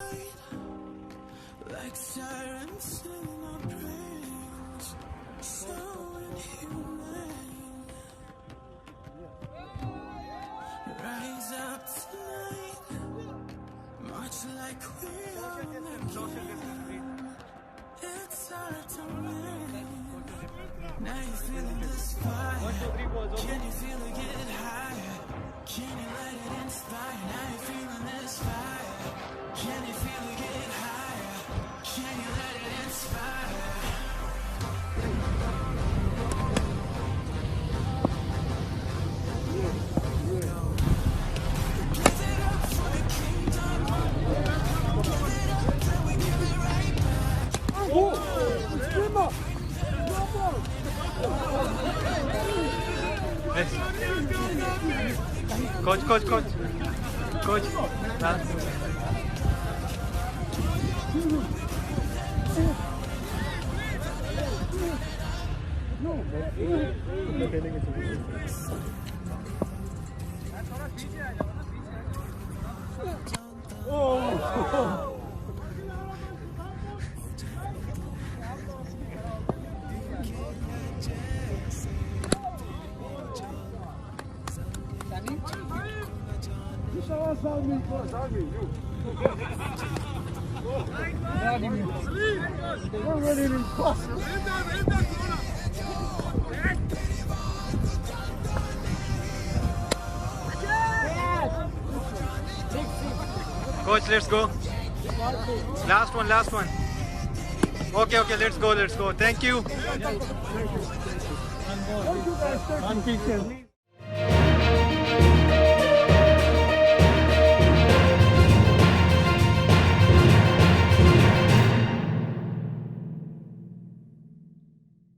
Like sirens in our brains, so inhumane. Rise up tonight, much like we own the game. It's our domain. Now you're feeling this fire. Can you feel it get higher? Can you let it inspire? Now you're feeling this fire. Can you feel it get higher? Can you let it inspire? Give it up for the kingdom. Give it up and we give it right back. Coach. Coach, let's go. Last one. Okay, let's go. Thank you. Thank you guys.